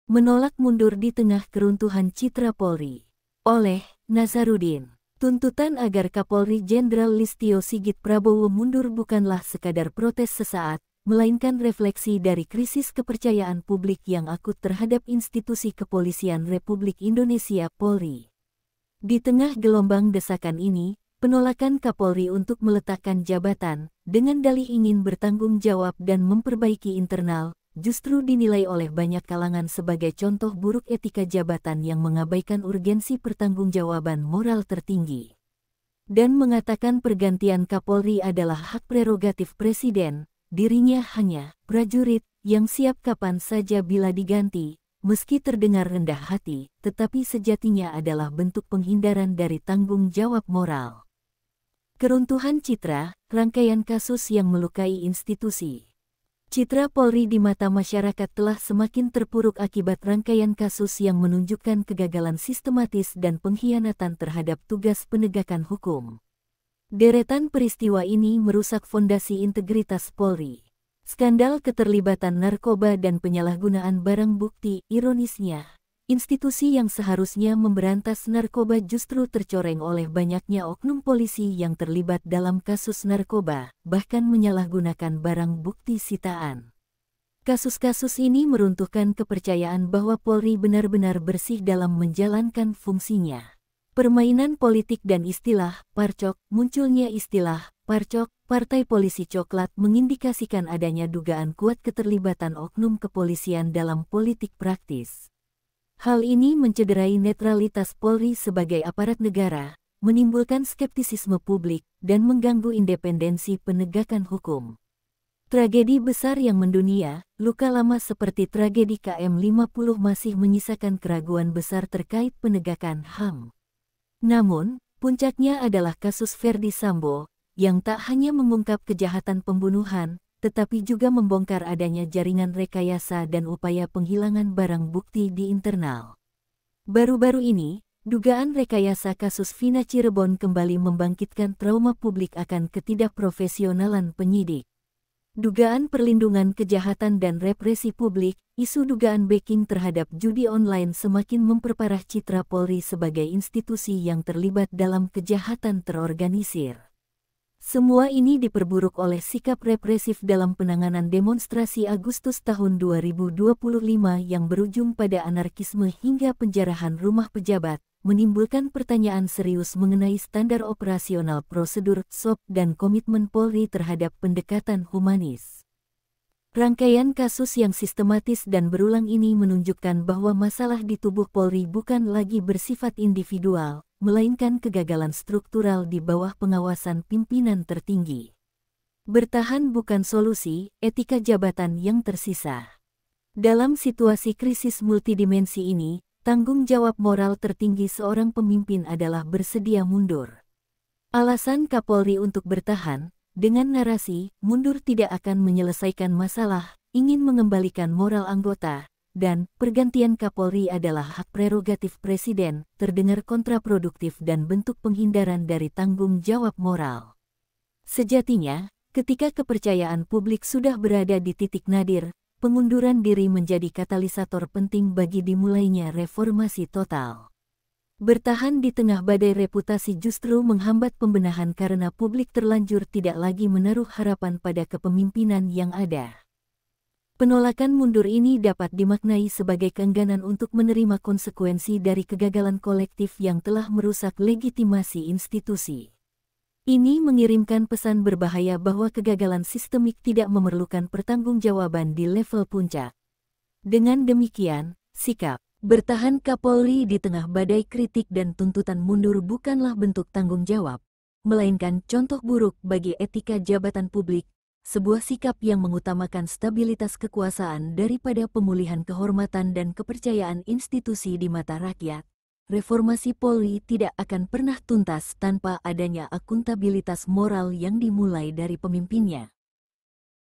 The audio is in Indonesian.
Menolak mundur di tengah keruntuhan citra Polri. Oleh Nazarudin. Tuntutan agar Kapolri Jenderal Listio Sigit Prabowo mundur bukanlah sekadar protes sesaat, melainkan refleksi dari krisis kepercayaan publik yang akut terhadap institusi kepolisian Republik Indonesia Polri. Di tengah gelombang desakan ini, penolakan Kapolri untuk meletakkan jabatan, dengan dalih ingin bertanggung jawab dan memperbaiki internal, justru dinilai oleh banyak kalangan sebagai contoh buruk etika jabatan yang mengabaikan urgensi pertanggungjawaban moral tertinggi. Dan mengatakan pergantian Kapolri adalah hak prerogatif Presiden, dirinya hanya prajurit yang siap kapan saja bila diganti, meski terdengar rendah hati, tetapi sejatinya adalah bentuk penghindaran dari tanggung jawab moral. Keruntuhan citra, rangkaian kasus yang melukai institusi. Citra Polri di mata masyarakat telah semakin terpuruk akibat rangkaian kasus yang menunjukkan kegagalan sistematis dan pengkhianatan terhadap tugas penegakan hukum. Deretan peristiwa ini merusak fondasi integritas Polri. Skandal keterlibatan narkoba dan penyalahgunaan barang bukti, ironisnya, institusi yang seharusnya memberantas narkoba justru tercoreng oleh banyaknya oknum polisi yang terlibat dalam kasus narkoba, bahkan menyalahgunakan barang bukti sitaan. Kasus-kasus ini meruntuhkan kepercayaan bahwa Polri benar-benar bersih dalam menjalankan fungsinya. Permainan politik dan istilah, parcok, munculnya istilah, parcok, partai polisi coklat mengindikasikan adanya dugaan kuat keterlibatan oknum kepolisian dalam politik praktis. Hal ini mencederai netralitas Polri sebagai aparat negara, menimbulkan skeptisisme publik, dan mengganggu independensi penegakan hukum. Tragedi besar yang mendunia, luka lama seperti tragedi KM50 masih menyisakan keraguan besar terkait penegakan HAM. Namun, puncaknya adalah kasus Ferdy Sambo, yang tak hanya mengungkap kejahatan pembunuhan, tetapi juga membongkar adanya jaringan rekayasa dan upaya penghilangan barang bukti di internal. Baru-baru ini, dugaan rekayasa kasus Vina Cirebon kembali membangkitkan trauma publik akan ketidakprofesionalan penyidik. Dugaan perlindungan kejahatan dan represi publik, isu dugaan backing terhadap judi online semakin memperparah citra Polri sebagai institusi yang terlibat dalam kejahatan terorganisir. Semua ini diperburuk oleh sikap represif dalam penanganan demonstrasi Agustus tahun 2025 yang berujung pada anarkisme hingga penjarahan rumah pejabat, menimbulkan pertanyaan serius mengenai standar operasional prosedur SOP dan komitmen Polri terhadap pendekatan humanis. Rangkaian kasus yang sistematis dan berulang ini menunjukkan bahwa masalah di tubuh Polri bukan lagi bersifat individual, melainkan kegagalan struktural di bawah pengawasan pimpinan tertinggi. Bertahan bukan solusi, etika jabatan yang tersisa. Dalam situasi krisis multidimensi ini, tanggung jawab moral tertinggi seorang pemimpin adalah bersedia mundur. Alasan Kapolri untuk bertahan, dengan narasi, mundur tidak akan menyelesaikan masalah, ingin mengembalikan moral anggota, dan pergantian Kapolri adalah hak prerogatif Presiden, terdengar kontraproduktif dan bentuk penghindaran dari tanggung jawab moral. Sejatinya, ketika kepercayaan publik sudah berada di titik nadir, pengunduran diri menjadi katalisator penting bagi dimulainya reformasi total. Bertahan di tengah badai reputasi justru menghambat pembenahan karena publik terlanjur tidak lagi menaruh harapan pada kepemimpinan yang ada. Penolakan mundur ini dapat dimaknai sebagai keengganan untuk menerima konsekuensi dari kegagalan kolektif yang telah merusak legitimasi institusi. Ini mengirimkan pesan berbahaya bahwa kegagalan sistemik tidak memerlukan pertanggungjawaban di level puncak. Dengan demikian, sikap bertahan Kapolri di tengah badai kritik dan tuntutan mundur bukanlah bentuk tanggung jawab, melainkan contoh buruk bagi etika jabatan publik, sebuah sikap yang mengutamakan stabilitas kekuasaan daripada pemulihan kehormatan dan kepercayaan institusi di mata rakyat. Reformasi Polri tidak akan pernah tuntas tanpa adanya akuntabilitas moral yang dimulai dari pemimpinnya.